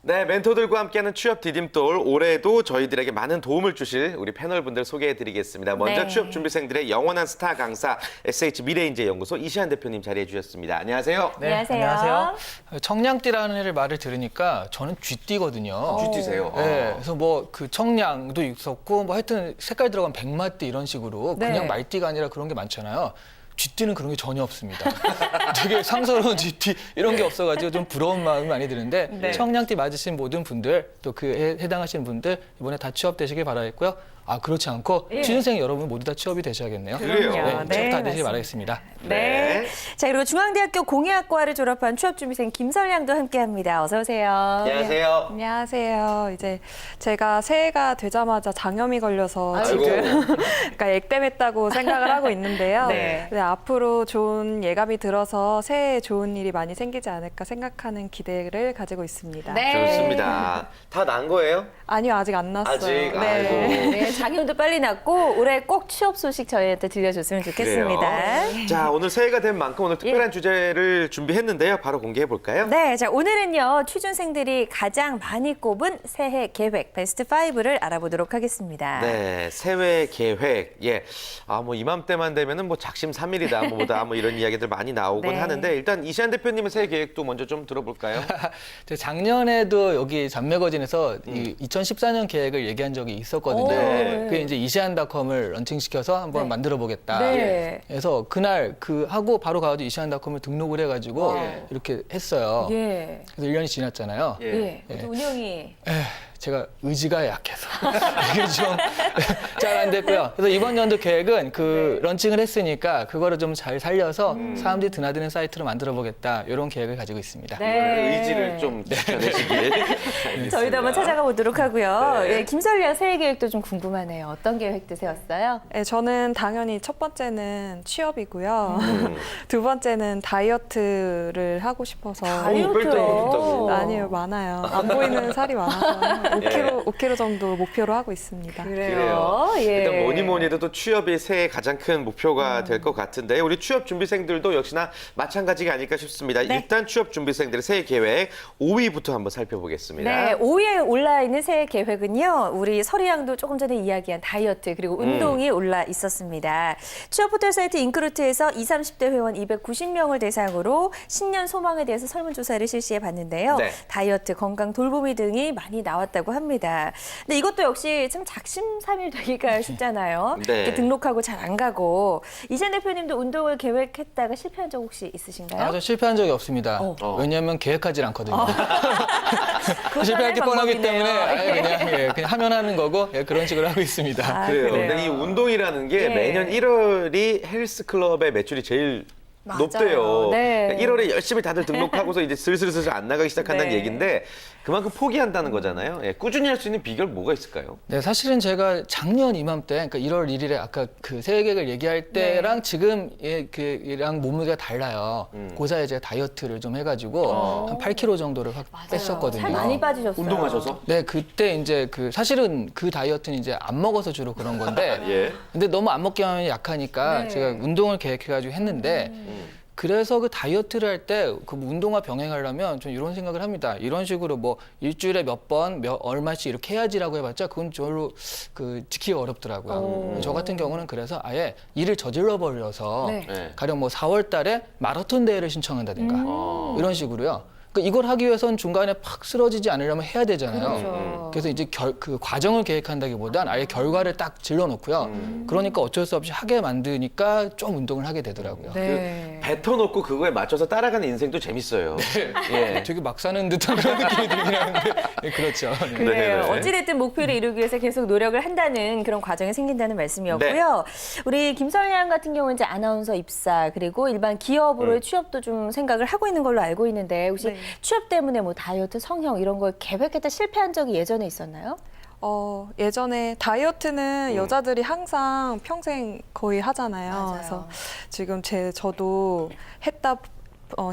네, 멘토들과 함께하는 취업 디딤돌, 올해도 저희들에게 많은 도움을 주실 우리 패널분들 소개해드리겠습니다. 먼저 네. 취업 준비생들의 영원한 스타 강사 SH 미래인재연구소 이시안 대표님 자리해 주셨습니다. 안녕하세요. 네, 안녕하세요. 청량띠라는 말을 들으니까 저는 쥐띠거든요. 쥐띠세요? 네, 그래서 뭐 그 청량도 있었고 뭐 하여튼 색깔 들어간 백마띠 이런 식으로 네. 그냥 말띠가 아니라 그런 게 많잖아요. 쥐띠는 그런 게 전혀 없습니다. 되게 상서로운 쥐띠 이런 게 없어가지고 좀 부러운 마음이 많이 드는데 네. 청량띠 맞으신 모든 분들 또 그에 해당하시는 분들 이번에 다 취업되시길 바라겠고요. 아 그렇지 않고 예. 취준생 여러분 모두 다 취업이 되셔야겠네요. 그래요. 네, 취업 다 되시길 맞습니다. 바라겠습니다. 네. 자, 그리고 중앙대학교 공예학과를 졸업한 취업준비생 김설량도 함께합니다. 어서 오세요. 안녕하세요. 안녕하세요. 이제 제가 새해가 되자마자 장염이 걸려서 아이고. 지금 그러니까 액땜했다고 생각을 하고 있는데요. 네. 네, 앞으로 좋은 예감이 들어서 새해에 좋은 일이 많이 생기지 않을까 생각하는 기대를 가지고 있습니다. 네. 좋습니다. 다 난 거예요? 아니요, 아직 안 났어요. 아직? 네. 아이고. 네, 장염도 빨리 낫고 올해 꼭 취업 소식 저희한테 들려줬으면 좋겠습니다. 그래요. 자, 오늘 새해가 된 만큼 오늘 특별한 주제를 준비했는데요. 바로 공개해 볼까요? 네, 자 오늘은요 취준생들이 가장 많이 꼽은 새해 계획 베스트 5를 알아보도록 하겠습니다. 네, 새해 계획. 예. 아, 뭐 이맘때만 되면은 뭐 작심삼일이다, 뭐다, 뭐 이런 이야기들 많이 나오곤 네. 하는데 일단 이시안 대표님의 새해 계획도 먼저 좀 들어볼까요? 작년에도 여기 잡매거진에서 이 2014년 계획을 얘기한 적이 있었거든요. 네. 그게 이제 이시안닷컴을 런칭시켜서 한번 네. 만들어 보겠다. 네. 그래서 그날 그 하고 바로 가가지고 이시안닷컴을 등록을 해가지고 예. 이렇게 했어요. 예. 그래서 1년이 지났잖아요. 예. 또 운영이 제가 의지가 약해서 이게 좀 잘 안 됐고요. 그래서 이번 연도 계획은 그 런칭을 했으니까 그거를 좀 잘 살려서 사람들이 드나드는 사이트로 만들어 보겠다. 이런 계획을 가지고 있습니다. 네. 의지를 좀 지켜내시길. 알겠습니다. 저희도 한번 찾아가 보도록 하고요. 네. 예, 김설량 새해 계획도 좀 궁금하네요. 어떤 계획도 세웠어요? 네, 저는 당연히 첫 번째는 취업이고요. 두 번째는 다이어트를 하고 싶어서. 다이어트요? 아니요, 많아요. 안 보이는 살이 많아서 5kg 정도 목표로 하고 있습니다. 그래요. 예. 일단 뭐니 해도 또 취업이 새해 가장 큰 목표가 될 것 같은데 우리 취업 준비생들도 역시나 마찬가지가 아닐까 싶습니다. 네. 일단 취업 준비생들의 새해 계획 5위부터 한번 살펴보겠습니다. 네, 5위에 올라 있는 새해 계획은요. 우리 설희양도 조금 전에 이야기한 다이어트 그리고 운동이 올라 있었습니다. 취업 포털 사이트 인크루트에서 20, 30대 회원 290명을 대상으로 신년 소망에 대해서 설문조사를 실시해 봤는데요. 네. 다이어트, 건강, 돌보미 등이 많이 나왔다고 합니다. 근데 이것도 역시 참 작심삼일되기가 쉽잖아요. 네. 이렇게 등록하고 잘 안 가고. 이재 대표님도 운동을 계획했다가 실패한 적 혹시 있으신가요? 저 실패한 적이 없습니다. 왜냐하면 계획하질 않거든요. 실패할 게 뻔하기 때문에 그냥 하면 하는 거고 그런 식으로 하고 있습니다. 아, 그래요. 그래요. 근데 이 운동이라는 게 예. 매년 1월이 헬스클럽의 매출이 제일 맞아요. 높대요. 네. 그러니까 1월에 열심히 다들 등록하고서 이제 슬슬 안 나가기 시작한다는 네. 얘기인데 그만큼 포기한다는 거잖아요. 예, 꾸준히 할 수 있는 비결 뭐가 있을까요? 네, 사실은 제가 작년 이맘때, 그러니까 1월 1일에 아까 그 새해 계획을 얘기할 때랑 지금 그랑 몸무게가 달라요. 고사에 제가 다이어트를 좀 해가지고 한 8kg 정도를 확 뺐었거든요. 살 많이 빠지셨어요. 운동하셔서? 네, 그때 이제 사실은 그 다이어트는 이제 안 먹어서 주로 그런 건데, 예. 근데 너무 안 먹게 하면 약하니까 네. 제가 운동을 계획해가지고 했는데, 그래서 그 다이어트를 할 때 그 운동과 병행하려면 좀 이런 생각을 합니다. 이런 식으로 뭐 일주일에 몇 번, 얼마씩 이렇게 해야지라고 해봤자 그건 별로 지키기 어렵더라고요. 저 같은 경우는 그래서 아예 일을 저질러 버려서 네. 네. 가령 뭐 4월 달에 마라톤 대회를 신청한다든가 이런 식으로요. 그러니까 이걸 하기 위해서는 중간에 팍 쓰러지지 않으려면 해야 되잖아요. 그렇죠. 그래서 이제 그 과정을 계획한다기보단 아예 결과를 딱 질러놓고요. 그러니까 어쩔 수 없이 하게 만드니까 좀 운동을 하게 되더라고요. 네. 뱉어놓고 그거에 맞춰서 따라가는 인생도 재밌어요. 예. 되게 막 사는 듯한 그런 느낌이 들긴 하는데 그렇죠. 네. 그래요. 네네. 어찌됐든 목표를 이루기 위해서 계속 노력을 한다는 그런 과정이 생긴다는 말씀이었고요. 우리 김설량 같은 경우는 이제 아나운서 입사 그리고 일반 기업으로의 취업도 좀 생각을 하고 있는 걸로 알고 있는데 혹시 네. 취업 때문에 뭐 다이어트, 성형 이런 걸 계획했다 실패한 적이 예전에 있었나요? 예전에 다이어트는 여자들이 항상 평생 거의 하잖아요. 맞아요. 그래서 지금 저도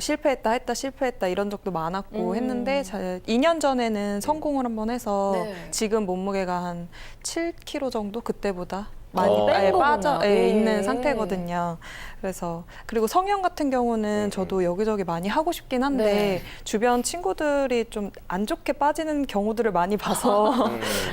실패했다 이런 적도 많았고 했는데 2년 전에는 성공을 한번 해서 네. 지금 몸무게가 한 7kg 정도 그때보다 많이 뺀 거구나. 빠져 예. 있는 상태거든요. 그래서 그리고 성형 같은 경우는 저도 여기저기 많이 하고 싶긴 한데 네. 주변 친구들이 좀 안 좋게 빠지는 경우들을 많이 봐서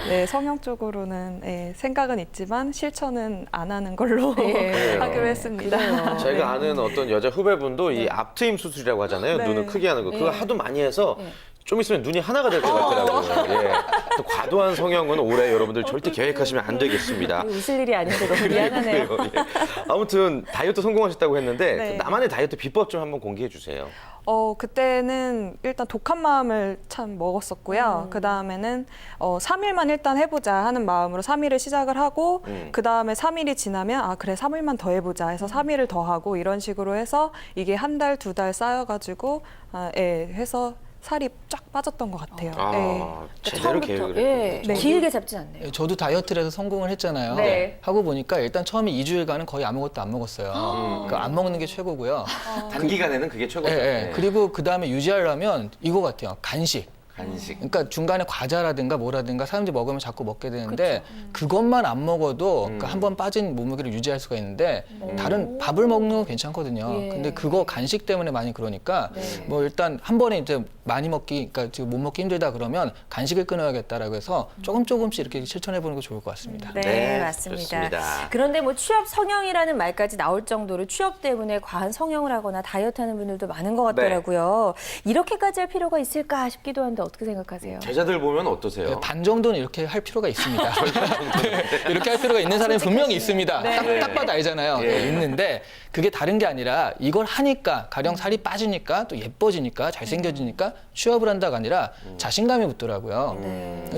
네, 성형 쪽으로는 예, 생각은 있지만 실천은 안 하는 걸로 예. 하기로 했습니다. 그래요. 저희가 아는 어떤 여자 후배분도 이 앞트임 수술이라고 하잖아요. 네. 눈을 크게 하는 거. 그거 예. 하도 많이 해서 예. 좀 있으면 눈이 하나가 될 것 같더라고요. 예. 또 과도한 성형은 올해 여러분들 절대 계획하시면 안 되겠습니다. 웃을 일이 아닌데 너무 미안하네요. 그래요, 예. 아무튼 다이어트 성공하셨다고 했는데 네. 그 나만의 다이어트 비법 좀 한번 공개해 주세요. 그때는 일단 독한 마음을 참 먹었었고요. 그 다음에는 3일만 일단 해보자 하는 마음으로 3일을 시작을 하고, 그 다음에 3일이 지나면, 아, 그래, 3일만 더 해보자 해서 3일을 더 하고, 이런 식으로 해서 이게 한 달, 2달 쌓여가지고, 해서 살이 쫙 빠졌던 것 같아요. 아, 제대로 처음부터 계획을 예, 했군요. 길게 잡진 않네요. 예, 저도 다이어트를 해서 성공을 했잖아요. 네. 하고 보니까 일단 처음에 2주일간은 거의 아무것도 안 먹었어요. 그러니까 안 먹는 게 최고고요. 단기간에는 그게 최고죠. 예, 예. 네. 그리고 그 다음에 유지하려면 이거 같아요. 간식. 간식. 그러니까 중간에 과자라든가 뭐라든가 사람들이 먹으면 자꾸 먹게 되는데 그것만 안 먹어도 그러니까 한번 빠진 몸무게를 유지할 수가 있는데 다른 밥을 먹는 건 괜찮거든요. 예. 근데 그거 간식 때문에 많이 그러니까 네. 뭐 일단 한 번에 이제 많이 먹기 그러니까 지금 못 먹기 힘들다 그러면 간식을 끊어야겠다라고 해서 조금씩 이렇게 실천해 보는 게 좋을 것 같습니다. 네, 네, 맞습니다. 좋습니다. 그런데 뭐 취업 성형이라는 말까지 나올 정도로 취업 때문에 과한 성형을 하거나 다이어트 하는 분들도 많은 것 같더라고요. 이렇게까지 할 필요가 있을까 싶기도 한데 어떻게 생각하세요? 제자들 보면 어떠세요? 네, 반 정도는 이렇게 할 필요가 있습니다. 네, 이렇게 할 필요가 있는 사람이 분명히 있습니다. 딱 봐도 알잖아요. 예. 네, 있는데 그게 다른 게 아니라 이걸 하니까 가령 살이 빠지니까 또 예뻐지니까 잘생겨지니까 취업을 한다가 아니라 자신감이 붙더라고요.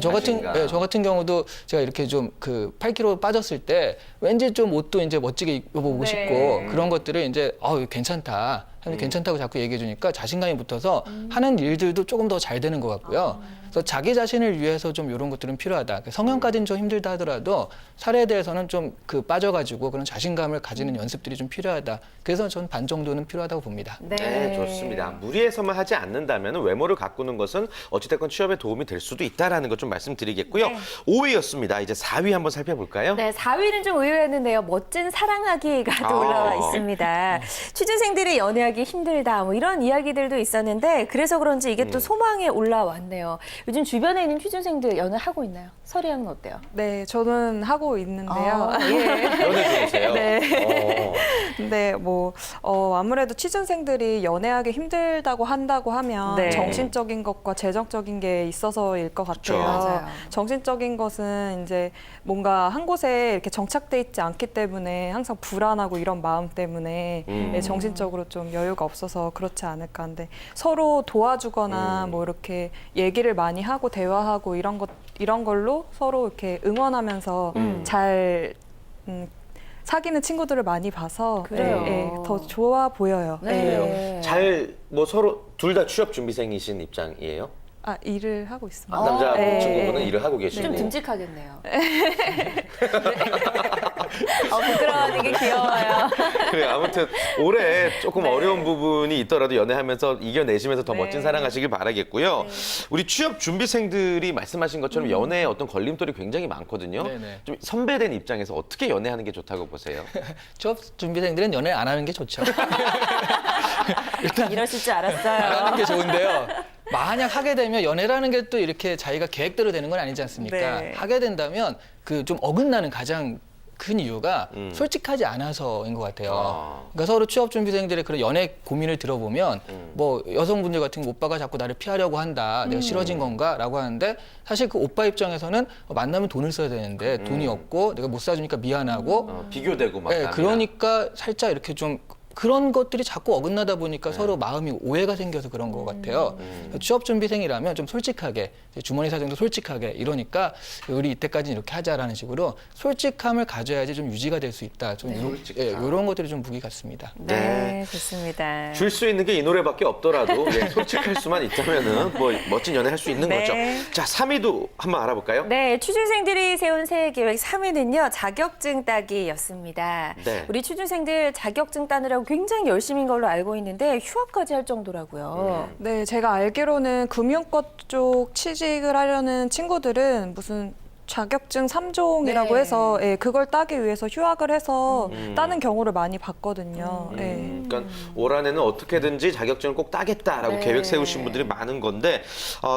자신감. 저 같은 경우도 제가 이렇게 좀 그 8kg 빠졌을 때 왠지 좀 옷도 이제 멋지게 입어보고 네. 싶고 그런 것들을 이제 괜찮다. 괜찮다고 자꾸 얘기해 주니까 자신감이 붙어서 하는 일들도 조금 더 잘 되는 것 같고요. 그래서 자기 자신을 위해서 좀 이런 것들은 필요하다. 성형까지는 좀 힘들다 하더라도 살에 대해서는 좀 그 빠져가지고 그런 자신감을 가지는 연습들이 좀 필요하다. 그래서 전 반 정도는 필요하다고 봅니다. 네, 좋습니다. 무리해서만 하지 않는다면 외모를 가꾸는 것은 어찌됐건 취업에 도움이 될 수도 있다라는 것 좀 말씀드리겠고요. 네. 5위였습니다. 이제 4위 한번 살펴볼까요? 네, 4위는 좀 의외였는데요. 멋진 사랑하기가 또 올라와 있습니다. 취준생들이 연애하기 힘들다, 뭐 이런 이야기들도 있었는데 그래서 그런지 이게 또 소망에 올라왔네요. 요즘 주변에 있는 취준생들 연애하고 있나요? 서리양은 어때요? 네, 저는 하고 있는데요. 연애 중이세요? 네. 근데 뭐 아무래도 취준생들이 연애하기 힘들다고 한다고 하면 네. 정신적인 것과 재정적인 게 있어서일 것 같아요. 맞아요. 정신적인 것은 이제 뭔가 한 곳에 이렇게 정착돼 있지 않기 때문에 항상 불안하고 이런 마음 때문에 정신적으로 좀 여유가 없어서 그렇지 않을까 하는데 서로 도와주거나 뭐 이렇게 얘기를 많이 하고 대화하고 이런 걸로 서로 이렇게 응원하면서 잘 사귀는 친구들을 많이 봐서 그래요. 더 좋아 보여요. 네. 잘 뭐 서로 둘 다 취업 준비생이신 입장이에요? 아, 일을 하고 있습니다. 남자 네. 친구분은 일을 하고 계시고. 좀 듬직하겠네요. 부끄러워하는 게 귀여워요. 그래 아무튼 올해 조금 어려운 부분이 있더라도 연애하면서 이겨내시면서 더 멋진 사랑하시길 바라겠고요. 우리 취업 준비생들이 말씀하신 것처럼 연애에 어떤 걸림돌이 굉장히 많거든요. 네네. 좀 선배된 입장에서 어떻게 연애하는 게 좋다고 보세요? 취업 준비생들은 연애 안 하는 게 좋죠. 이러실 줄 안 알았어요. 하는 게 좋은데요. 만약 하게 되면 연애라는 게 또 이렇게 자기가 계획대로 되는 건 아니지 않습니까? 네. 하게 된다면 그 좀 어긋나는 가장 큰 이유가 솔직하지 않아서인 것 같아요. 그러니까 서로 취업준비생들의 그런 연애 고민을 들어보면 뭐 여성분들 같은 경우 오빠가 자꾸 나를 피하려고 한다. 내가 싫어진 건가? 라고 하는데 사실 그 오빠 입장에서는 만나면 돈을 써야 되는데 돈이 없고 내가 못 사주니까 미안하고 비교되고 막. 네, 남이랑. 그러니까 살짝 이렇게 좀 그런 것들이 자꾸 어긋나다 보니까 서로 마음이 오해가 생겨서 그런 것 같아요. 취업 준비생이라면 좀 솔직하게 주머니 사정도 솔직하게 이러니까 우리 이때까지는 이렇게 하자라는 식으로 솔직함을 가져야지 좀 유지가 될 수 있다. 좀 이런 것들이 좀 무기 같습니다. 네, 좋습니다. 줄 수 있는 게 이 노래밖에 없더라도 솔직할 수만 있다면은 뭐 멋진 연애 할 수 있는 네. 거죠. 자, 3위도 한번 알아볼까요? 네, 취준생들이 세운 새해 계획 3위는요, 자격증 따기였습니다. 네. 우리 취준생들 자격증 따느라고 굉장히 열심인 걸로 알고 있는데 휴학까지 할 정도라고요. 네, 제가 알기로는 금융과 쪽 취직을 하려는 친구들은 무슨 자격증 3종이라고 네. 해서 예, 그걸 따기 위해서 휴학을 해서 따는 경우를 많이 봤거든요. 예. 그러니까 올 한해는 어떻게든지 자격증을 꼭 따겠다라고 네. 계획 세우신 분들이 많은 건데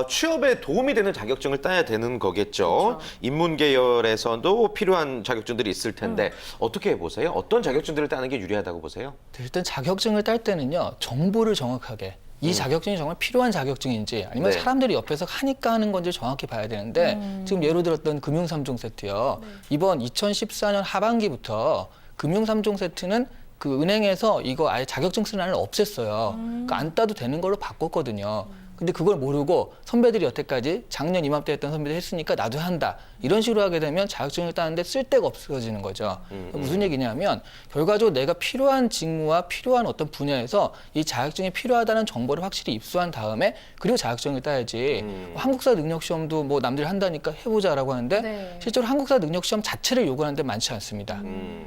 취업에 도움이 되는 자격증을 따야 되는 거겠죠. 인문 계열에서도 필요한 자격증들이 있을 텐데 어떻게 보세요? 어떤 자격증들을 따는 게 유리하다고 보세요? 일단 자격증을 딸 때는요, 정보를 정확하게 이 자격증이 정말 필요한 자격증인지 아니면 네. 사람들이 옆에서 하니까 하는 건지 정확히 봐야 되는데 지금 예로 들었던 금융 3종 세트요. 이번 2014년 하반기부터 금융 3종 세트는 그 은행에서 이거 아예 자격증 쓰는 날을 없앴어요. 그러니까 안 따도 되는 걸로 바꿨거든요. 근데 그걸 모르고 선배들이 여태까지 작년 이맘때 했던 선배들이 했으니까 나도 한다. 이런 식으로 하게 되면 자격증을 따는데 쓸데가 없어지는 거죠. 무슨 얘기냐면 결과적으로 내가 필요한 직무와 필요한 어떤 분야에서 이 자격증이 필요하다는 정보를 확실히 입수한 다음에 그리고 자격증을 따야지. 뭐 한국사 능력 시험도 뭐 남들이 한다니까 해보자라고 하는데 네. 실제로 한국사 능력 시험 자체를 요구하는 데 많지 않습니다.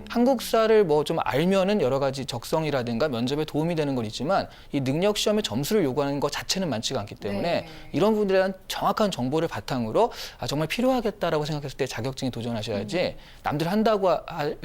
한국사를 뭐 좀 알면은 여러 가지 적성이라든가 면접에 도움이 되는 건 있지만 이 능력 시험의 점수를 요구하는 것 자체는 많지가 않기 때문에 네. 이런 부분들에 대한 정확한 정보를 바탕으로 정말 필요하겠다라고 생각했을 때 자격증에 도전하셔야지 남들 한다고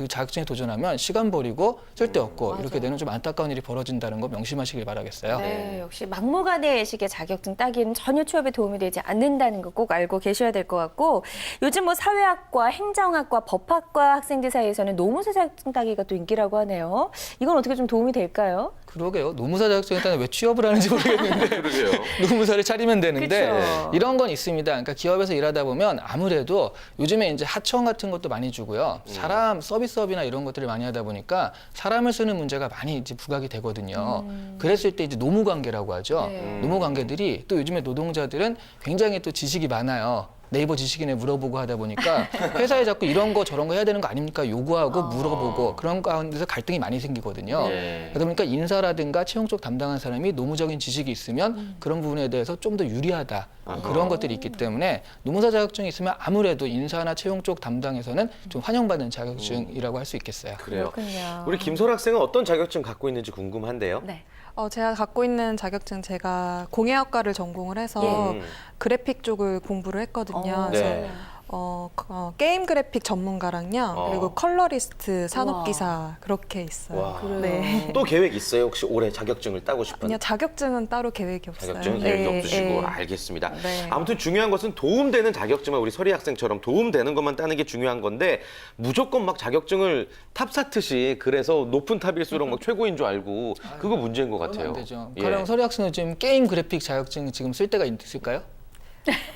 자격증에 도전하면 시간 버리고 쓸데없고 이렇게 되는 좀 안타까운 일이 벌어진다는 거 명심하시길 바라겠어요. 네, 역시 막무가내식의 자격증 따기는 전혀 취업에 도움이 되지 않는다는 거 꼭 알고 계셔야 될 것 같고 요즘 뭐 사회학과, 행정학과, 법학과 학생들 사이에서는 노무사 자격증 따기가 또 인기라고 하네요. 이건 어떻게 좀 도움이 될까요? 그러게요. 노무사 자격증에 따는 왜 취업을 하는지 모르겠는데 그러게요. 노무사를 차리면 되는데 그쵸. 이런 건 있습니다. 그러니까 기업에서 일하다 보면 아무래도 요즘에 이제 하청 같은 것도 많이 주고요. 사람 서비스업이나 이런 것들을 많이 하다 보니까 사람을 쓰는 문제가 많이 이제 부각이 되거든요. 그랬을 때 이제 노무 관계라고 하죠. 네. 노무 관계들이 또 요즘에 노동자들은 굉장히 또 지식이 많아요. 네이버 지식인에 물어보고 하다 보니까 회사에 자꾸 이런 거 저런 거 해야 되는 거 아닙니까? 요구하고 물어보고 그런 가운데서 갈등이 많이 생기거든요. 예. 그러다 보니까 인사라든가 채용 쪽 담당한 사람이 노무적인 지식이 있으면 그런 부분에 대해서 좀 더 유리하다. 그런 것들이 있기 때문에 노무사 자격증이 있으면 아무래도 인사나 채용 쪽 담당에서는 좀 환영받는 자격증이라고 할 수 있겠어요. 그래요. 그렇군요. 우리 김솔 학생은 어떤 자격증 갖고 있는지 궁금한데요. 네. 제가 갖고 있는 자격증 제가 공예학과를 전공을 해서 예. 그래픽 쪽을 공부를 했거든요. 네. 그래서 게임 그래픽 전문가랑요. 그리고 컬러리스트, 산업기사 그렇게 있어요. 와. 네. 또 계획 있어요? 혹시 올해 자격증을 따고 싶은? 아니요, 자격증은 따로 계획이 없어요. 자격증 계획이 네, 없으시고 네. 알겠습니다. 네. 아무튼 중요한 것은 도움되는 자격증만 우리 서리 학생처럼 도움되는 것만 따는 게 중요한 건데 무조건 막 자격증을 탑사트시 그래서 높은 탑일수록 막 최고인 줄 알고 그거 문제인 것 그러면 같아요. 안 되죠. 예. 가령 서리 학생은 지금 게임 그래픽 자격증 지금 쓸 때가 있을까요?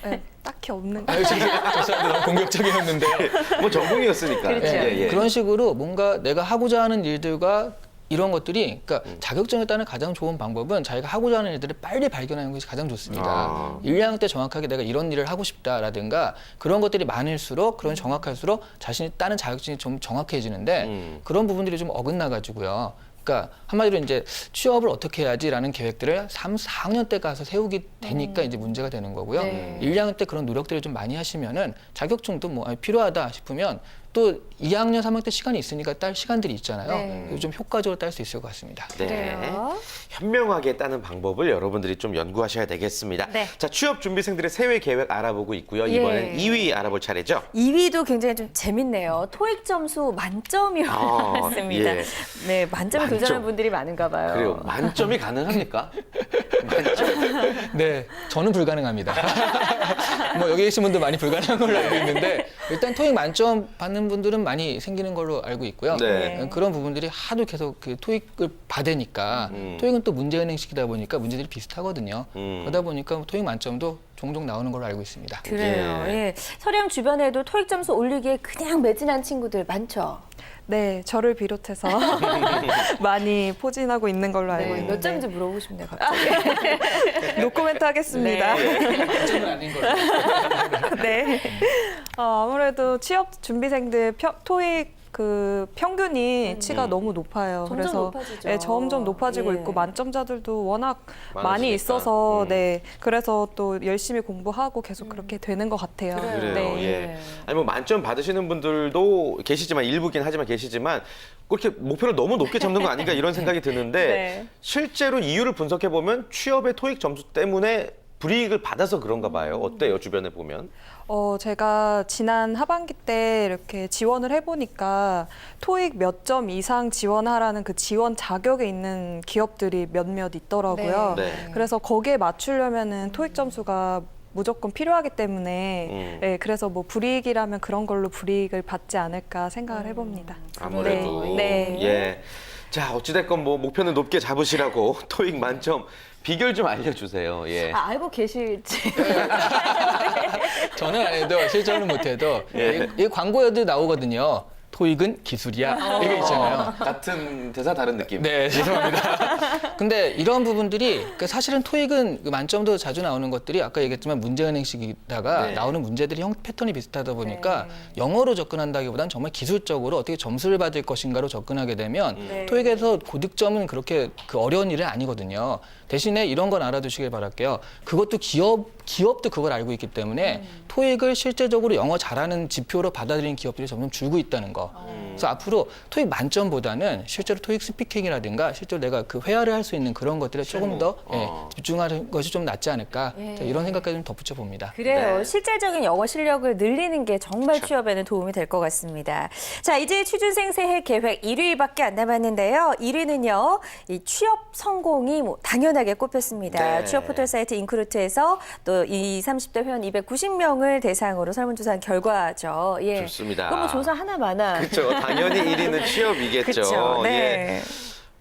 네, 딱히 없는 아유, 죄송한데 너무 공격적이었는데요. 뭐 전공이었으니까. 그렇죠. 그런 식으로 뭔가 내가 하고자 하는 일들과 이런 것들이 그러니까 자격증을 따는 가장 좋은 방법은 자기가 하고자 하는 일들을 빨리 발견하는 것이 가장 좋습니다. 아. 1학년 때 정확하게 내가 이런 일을 하고 싶다라든가 그런 것들이 많을수록 그런 정확할수록 자신이 따는 자격증이 좀 정확해지는데 그런 부분들이 좀 어긋나 가지고요. 그러니까 한마디로 이제 취업을 어떻게 해야지라는 계획들을 3, 4학년 때 가서 세우게 되니까 이제 문제가 되는 거고요. 네. 1, 2학년 때 그런 노력들을 좀 많이 하시면은 자격증도 뭐 필요하다 싶으면 또 2학년, 3학년 때 시간이 있으니까 딸 시간들이 있잖아요. 네. 그래서 좀 효과적으로 딸 수 있을 것 같습니다. 네. 그래요. 현명하게 따는 방법을 여러분들이 좀 연구하셔야 되겠습니다. 네. 자, 취업 준비생들의 새해 계획 알아보고 있고요. 예. 이번엔 2위 알아볼 차례죠. 2위도 굉장히 좀 재밌네요. 토익 점수 만점이었습니다. 예. 네, 만점을 만점. 도전하는 분들이 많은가 봐요. 그래요. 만점이 가능합니까? 만점. 네, 저는 불가능합니다. 뭐 여기 계신 분들 많이 불가능한 걸로 알고 있는데 일단 토익 만점 받는 분들은 많이 생기는 걸로 알고 있고요. 네. 그런 부분들이 하도 계속 그 토익을 받으니까 토익은 또 문제은행식이다 보니까 문제들이 비슷하거든요. 그러다 보니까 토익 만점도 종종 나오는 걸로 알고 있습니다. 그래요. 예. 예. 서량 주변에도 토익 점수 올리기에 그냥 매진한 친구들 많죠. 네, 저를 비롯해서 많이 포진하고 있는 걸로 알고 네, 있는데 몇 점인지 물어보고 싶네요, 갑자기. 노코멘트 하겠습니다. 만점은 아닌 걸로. 네. 아무래도 취업 준비생들 토익 그 평균이 치가 너무 높아요. 점점 그래서 높아지죠. 네, 점점 높아지고 예. 있고 만점자들도 워낙 많아지니까. 많이 있어서 네, 그래서 또 열심히 공부하고 계속 그렇게 되는 것 같아요. 그래요. 네. 예. 아니 뭐 만점 받으시는 분들도 계시지만 일부긴 하지만 계시지만 그렇게 목표를 너무 높게 잡는 거 아닌가 이런 생각이 드는데 네. 실제로 이유를 분석해 보면 취업의 토익 점수 때문에 불이익을 받아서 그런가 봐요. 어때요, 주변에 보면? 제가 지난 하반기 때 이렇게 지원을 해보니까 토익 몇 점 이상 지원하라는 그 지원 자격에 있는 기업들이 몇몇 있더라고요. 네. 그래서 거기에 맞추려면은 토익 점수가 무조건 필요하기 때문에 그래서 뭐 불이익이라면 그런 걸로 불이익을 받지 않을까 생각을 해봅니다. 아무래도. 네. 예. 자, 어찌됐건 뭐 목표는 높게 잡으시라고 토익 만점 비결 좀 알려주세요. 예. 알고 계실지. 저는 안 해도 실전은 못해도 예. 이 광고에도 나오거든요. 토익은 기술이야. 이게 있잖아요. 같은 대사 다른 느낌. 네, 죄송합니다. 근데 이런 부분들이 사실은 토익은 그 만점도 자주 나오는 것들이 아까 얘기했지만 문제은행식이다가 네. 나오는 문제들이 형 패턴이 비슷하다 보니까 영어로 접근한다기보다는 정말 기술적으로 어떻게 점수를 받을 것인가로 접근하게 되면 토익에서 고득점은 그렇게 그 어려운 일은 아니거든요. 대신에 이런 건 알아두시길 바랄게요. 그것도 기업도 그걸 알고 있기 때문에 토익을 실제적으로 영어 잘하는 지표로 받아들이는 기업들이 점점 줄고 있다는 거. 그래서 앞으로 토익 만점보다는 실제로 토익 스피킹이라든가 실제로 내가 그 회화를 할 수 있는 그런 것들에 조금 더 집중하는 것이 좀 낫지 않을까 자, 이런 생각까지 좀 덧붙여 봅니다. 그래요. 네. 실질적인 영어 실력을 늘리는 게 정말 취업에는 도움이 될 것 같습니다. 자, 이제 취준생 새해 계획 1위밖에 안 남았는데요. 1위는요, 이 취업 성공이 뭐 당연하게 꼽혔습니다. 네. 취업 포털 사이트 인크루트에서 또 이 30대 회원 290명을 대상으로 설문조사한 결과죠. 예. 좋습니다. 그럼 뭐 조사 하나마나. 그렇죠. 당연히 1위는 취업이겠죠. 그렇죠. 네. 예.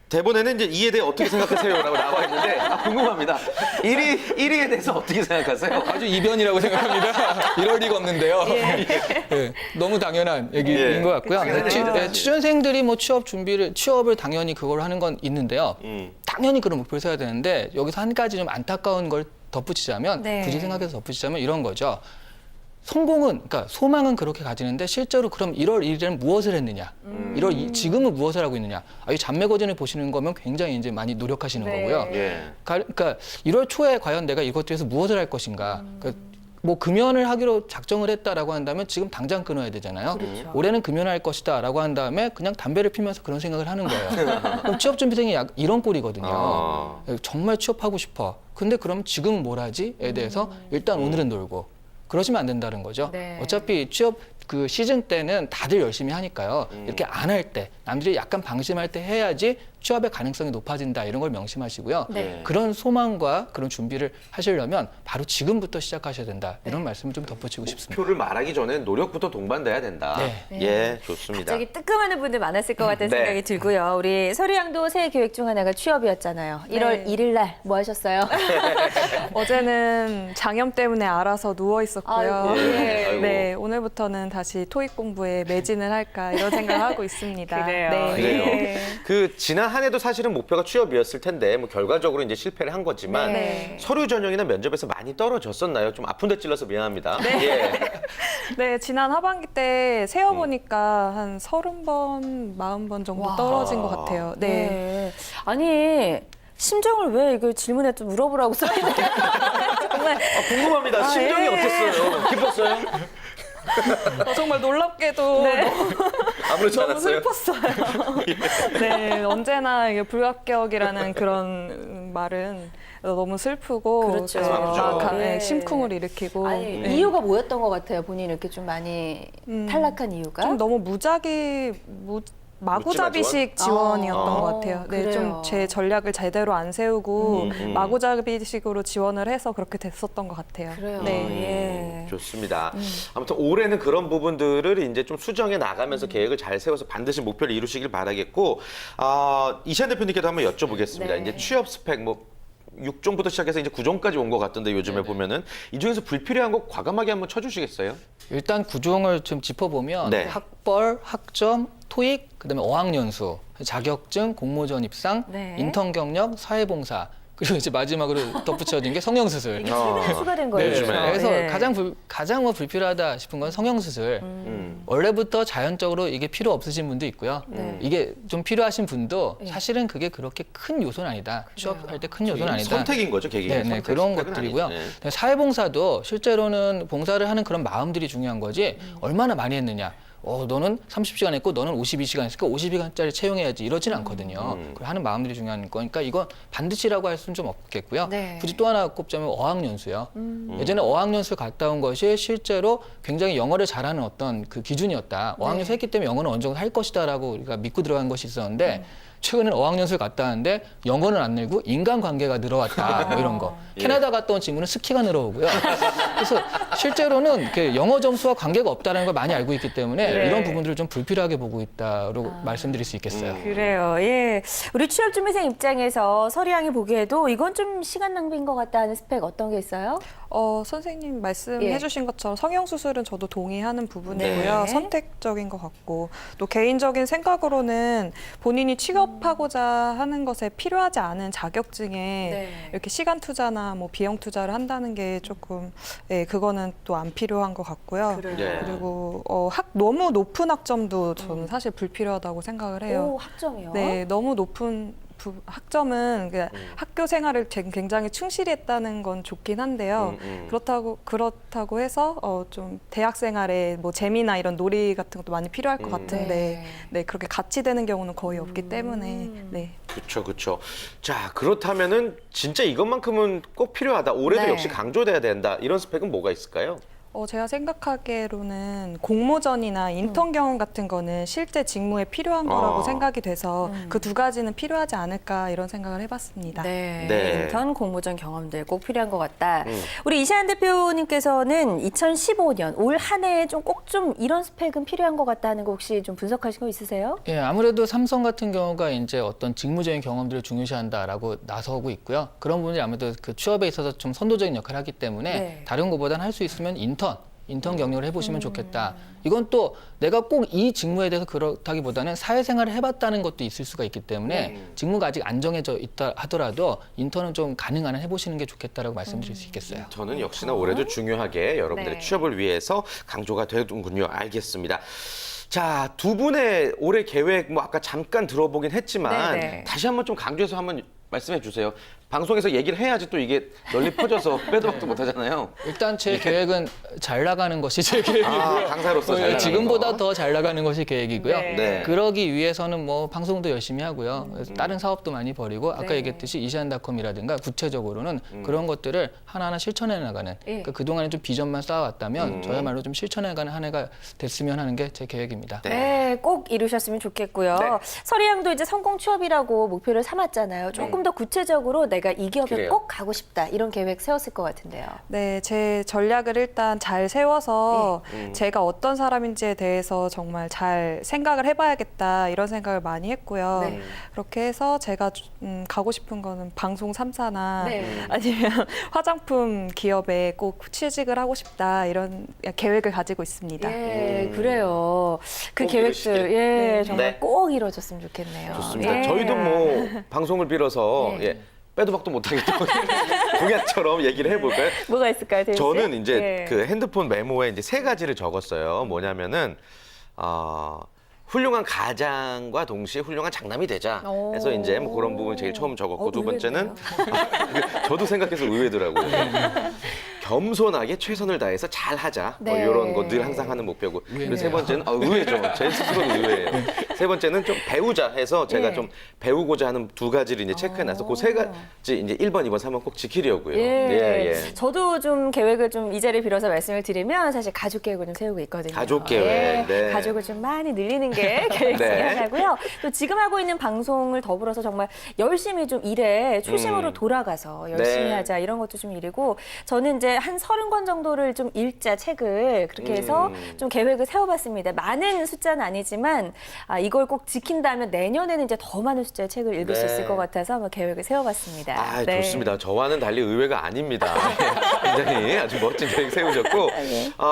대본에는 이제 이에 대해 어떻게 생각하세요라고 나와 있는데 궁금합니다. 1위에 대해서 어떻게 생각하세요? 아주 이변이라고 생각합니다. 이럴 리가 없는데요. 예, 너무 당연한 얘기인 예. 것 같고요. 당연한 얘기죠. 취준생들이 뭐 취업을 당연히 그걸 하는 건 있는데요. 당연히 그런 목표를 세워야 되는데 여기서 한 가지 좀 안타까운 걸 덧붙이자면 네. 굳이 생각해서 덧붙이자면 이런 거죠. 성공은, 그러니까 소망은 그렇게 가지는데 실제로 그럼 1월 1일에는 무엇을 했느냐? 지금은 무엇을 하고 있느냐? 이 잔매거진을 보시는 거면 굉장히 이제 많이 노력하시는 네. 거고요. 예. 그러니까 1월 초에 과연 내가 이것들에서 무엇을 할 것인가? 그러니까 뭐 금연을 하기로 작정을 했다라고 한다면 지금 당장 끊어야 되잖아요. 그렇죠. 올해는 금연을 할 것이다라고 한 다음에 그냥 담배를 피면서 그런 생각을 하는 거예요. 그럼 취업준비생이 이런 꼴이거든요. 아. 정말 취업하고 싶어. 근데 그럼 지금은 뭘 하지?에 대해서 일단 오늘은 놀고. 그러시면 안 된다는 거죠. 네. 어차피 취업 그 시즌 때는 다들 열심히 하니까요. 이렇게 안 할 때, 남들이 약간 방심할 때 해야지 취업의 가능성이 높아진다 이런 걸 명심하시고요. 네. 그런 소망과 그런 준비를 하시려면 바로 지금부터 시작하셔야 된다. 이런 말씀을 좀 덧붙이고 싶습니다. 목표를 말하기 전에 노력부터 동반돼야 된다. 네. 예, 좋습니다. 갑자기 뜨끔하는 분들 많았을 것 같다는 네. 생각이 들고요. 우리 서류양도 새해 계획 중 하나가 취업이었잖아요. 1월 1일 날 뭐 하셨어요? 어제는 장염 때문에 알아서 누워 있었고요. 아이고, 예. 아이고. 네, 오늘부터는 다시 토익 공부에 매진을 할까 이런 생각을 하고 있습니다. 그래요. 네. 그래요. 예. 그 지난 한 해도 사실은 목표가 취업이었을 텐데 뭐 결과적으로 이제 실패를 한 거지만 네. 서류 전형이나 면접에서 많이 떨어졌었나요? 좀 아픈 데 찔러서 미안합니다. 예. 네, 지난 하반기 때 세어보니까 한 30번, 40번 정도 와. 떨어진 것 같아요. 네. 네. 아니, 심정을 왜 이걸 질문에 좀 물어보라고 써있는 정말. 궁금합니다. 심정이 예. 어땠어요? 기뻤어요? 정말 놀랍게도 아무렇지 너무 않았어요? 슬펐어요. 네, 언제나 이게 불합격이라는 그런 말은 너무 슬프고 그렇죠. 막 네. 심쿵을 일으키고 아니, 네. 이유가 뭐였던 것 같아요? 본인이 이렇게 좀 많이 탈락한 이유가? 좀 너무 마구잡이식 지원이었던 아. 것 같아요. 네, 그래요. 좀 제 전략을 제대로 안 세우고 마구잡이식으로 지원을 해서 그렇게 됐었던 것 같아요. 그래요. 네. 예. 좋습니다. 아무튼 올해는 그런 부분들을 이제 좀 수정해 나가면서 계획을 잘 세워서 반드시 목표를 이루시길 바라겠고, 이시안 대표님께도 한번 여쭤보겠습니다. 네. 이제 취업 스펙 6종부터 시작해서 이제 9종까지 온 것 같던데 요즘에 보면은 이 중에서 불필요한 거 과감하게 한번 쳐주시겠어요? 일단 구종을 좀 짚어보면 네. 학벌, 학점, 토익, 그다음에 어학연수, 자격증, 공모전 입상, 네. 인턴 경력, 사회봉사, 그리고 이제 마지막으로 덧붙여진 게 성형수술. 이게 세배 추가된 거예요. 요즘에. 그렇죠? 그래서 예. 가장 뭐 불필요하다 싶은 건 성형수술. 원래부터 자연적으로 이게 필요 없으신 분도 있고요. 이게 좀 필요하신 분도 사실은 그게 그렇게 큰 요소는 아니다. 취업할 때 큰 요소는 아니다. 선택인 거죠, 개개인. 네, 그런 선택은 것들이고요. 아니지. 네. 사회봉사도 실제로는 봉사를 하는 그런 마음들이 중요한 거지 얼마나 많이 했느냐. 너는 30시간 했고 너는 52시간 했으니까 52시간짜리 채용해야지 이러지는 않거든요. 그걸 하는 마음들이 중요한 거니까 이건 반드시라고 할 수는 좀 없겠고요. 네. 굳이 또 하나 꼽자면 어학연수요. 예전에 어학연수 갔다 온 것이 실제로 굉장히 영어를 잘하는 어떤 그 기준이었다. 어학연수 했기 때문에 영어는 어느 정도 할 것이다라고 우리가 믿고 들어간 것이 있었는데 최근에는 어학연수를 갔다 왔는데 영어는 안 늘고 인간관계가 늘어왔다 뭐 이런 거. 캐나다 갔다 온 친구는 스키가 늘어오고요. 그래서 실제로는 이렇게 영어 점수와 관계가 없다는 걸 많이 알고 있기 때문에 네. 이런 부분들을 좀 불필요하게 보고 있다고 말씀드릴 수 있겠어요. 그래요. 예. 우리 취업준비생 입장에서 서리양이 보기에도 이건 좀 시간 낭비인 것 같다 하는 스펙 어떤 게 있어요? 선생님 말씀해주신 것처럼 성형수술은 저도 동의하는 네. 부분이고요. 선택적인 것 같고 또 개인적인 생각으로는 본인이 취업하고자 하는 것에 필요하지 않은 자격증에 네. 이렇게 시간 투자나 뭐 비용 투자를 한다는 게 조금 그거는 또 안 필요한 것 같고요. 그래요. 네. 그리고 너무 높은 학점도 저는 사실 불필요하다고 생각을 해요. 오, 학점이요? 네, 너무 높은 학점은 학교 생활을 굉장히 충실히 했다는 건 좋긴 한데요. 그렇다고 해서 좀 대학 생활에 뭐 재미나 이런 놀이 같은 것도 많이 필요할 것 같은데 네, 그렇게 같이 되는 경우는 거의 없기 때문에 네. 그렇죠. 자, 그렇다면은 진짜 이것만큼은 꼭 필요하다. 올해도 네. 역시 강조돼야 된다. 이런 스펙은 뭐가 있을까요? 제가 생각하기로는 공모전이나 인턴 경험 같은 거는 실제 직무에 필요한 거라고 생각이 돼서 그 두 가지는 필요하지 않을까 이런 생각을 해봤습니다. 네. 네. 인턴 공모전 경험들 꼭 필요한 것 같다. 우리 이시안 대표님께서는 2015년 올 한 해에 좀 꼭 좀 이런 스펙은 필요한 것 같다 하는 거 혹시 좀 분석하신 거 있으세요? 예, 아무래도 삼성 같은 경우가 이제 어떤 직무적인 경험들을 중요시한다라고 나서고 있고요. 그런 부분이 아무래도 그 취업에 있어서 좀 선도적인 역할을 하기 때문에 네. 다른 것보다는 할 수 있으면 인턴 경력을 해보시면 좋겠다. 이건 또 내가 꼭 이 직무에 대해서 그렇다기보다는 사회생활을 해봤다는 것도 있을 수가 있기 때문에 직무가 아직 안 정해져 있다 하더라도 인턴은 좀 가능한 한 해보시는 게 좋겠다라고 말씀드릴 수 있겠어요. 저는 역시나 올해도 중요하게 여러분들의 네. 취업을 위해서 강조가 되는군요. 알겠습니다. 자, 두 분의 올해 계획 뭐 아까 잠깐 들어보긴 했지만 네네. 다시 한번 좀 강조해서 한번 말씀해 주세요. 방송에서 얘기를 해야지 또 이게 널리 퍼져서 빼도 박도 못 하잖아요. 일단 제 계획은 잘 나가는 것이 제 계획이고요. 강사로서 잘 나가는 지금보다 거. 더 잘 나가는 것이 계획이고요. 네. 네. 그러기 위해서는 뭐 방송도 열심히 하고요. 그래서 다른 사업도 많이 벌이고 아까 네. 얘기했듯이 이시안닷컴이라든가 구체적으로는 그런 것들을 하나하나 실천해 나가는 예. 그러니까 그동안에 좀 비전만 쌓아왔다면 저야말로 좀 실천해 가는 한 해가 됐으면 하는 게 제 계획입니다. 네, 꼭 이루셨으면 좋겠고요. 네. 서리양도 이제 성공 취업이라고 목표를 삼았잖아요. 조금 더 구체적으로 내가 이 기업에 그래요. 꼭 가고 싶다 이런 계획 세웠을 것 같은데요. 네, 제 전략을 일단 잘 세워서 제가 어떤 사람인지에 대해서 정말 잘 생각을 해봐야겠다 이런 생각을 많이 했고요. 네. 그렇게 해서 제가 가고 싶은 거는 방송 3사나 네. 아니면 화장품 기업에 꼭 취직을 하고 싶다 이런 계획을 가지고 있습니다. 예, 그래요. 그 꼭 계획들 이루시길. 예, 정말 네. 꼭 이루어졌으면 좋겠네요. 좋습니다. 예. 저희도 뭐 방송을 빌어서 네. 빼도 박도 못하겠다 공약처럼 얘기를 해볼까요? 뭐가 있을까요, 대휘 씨? 저는 이제 예. 그 핸드폰 메모에 이제 3가지를 적었어요. 뭐냐면은 훌륭한 가장과 동시에 훌륭한 장남이 되자. 해서 이제 뭐 그런 부분 제일 처음 적었고 두 번째는 저도 생각해서 의외더라고요. 겸손하게 최선을 다해서 잘하자. 뭐 네. 이런 거 늘 항상 하는 목표고. 그리고 의외네요. 세 번째는 의외죠. 제 스스로는 의외예요. 세 번째는 좀 배우자 해서 제가 예. 좀 배우고자 하는 2가지를 이제 체크해놔서 그 3가지 이제 1번, 2번, 3번 꼭 지키려고요. 예. 저도 좀 계획을 좀 이 자리를 빌어서 말씀을 드리면 사실 가족 계획을 좀 세우고 있거든요. 가족 계획, 예. 네. 가족을 좀 많이 늘리는 게 계획 중에 네. 하나고요. 또 지금 하고 있는 방송을 더불어서 정말 열심히 좀 일에 초심으로 돌아가서 열심히 네. 하자 이런 것도 좀 일이고 저는 이제 한 30권 정도를 좀 읽자 책을 그렇게 해서 좀 계획을 세워봤습니다. 많은 숫자는 아니지만 이걸 꼭 지킨다면 내년에는 이제 더 많은 숫자의 책을 읽을 수 네. 있을 것 같아서 한번 계획을 세워봤습니다. 네. 좋습니다. 저와는 달리 의외가 아닙니다. 굉장히 아주 멋진 계획 세우셨고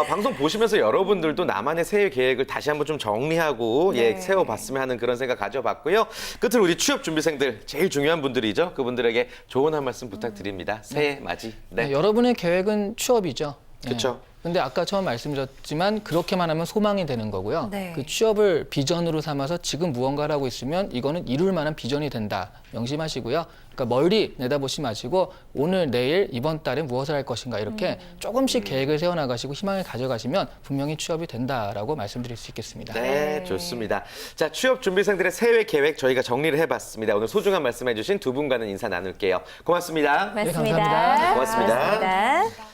방송 보시면서 여러분들도 나만의 새해 계획을 다시 한번 좀 정리하고 네. 세워봤으면 하는 그런 생각 가져봤고요. 끝으로 우리 취업 준비생들 제일 중요한 분들이죠. 그분들에게 조언 한 말씀 부탁드립니다. 새해 맞이. 네, 여러분의 계획은 취업이죠. 그쵸. 근데 아까 처음 말씀드렸지만 그렇게만 하면 소망이 되는 거고요. 네. 그 취업을 비전으로 삼아서 지금 무언가를 하고 있으면 이거는 이룰 만한 비전이 된다. 명심하시고요. 그러니까 멀리 내다보지 마시고 오늘, 내일, 이번 달에 무엇을 할 것인가 이렇게 조금씩 계획을 세워나가시고 희망을 가져가시면 분명히 취업이 된다라고 말씀드릴 수 있겠습니다. 네, 좋습니다. 자, 취업 준비생들의 새해 계획 저희가 정리를 해봤습니다. 오늘 소중한 말씀해주신 두 분과는 인사 나눌게요. 고맙습니다. 고맙습니다. 감사합니다. 고맙습니다. 고맙습니다.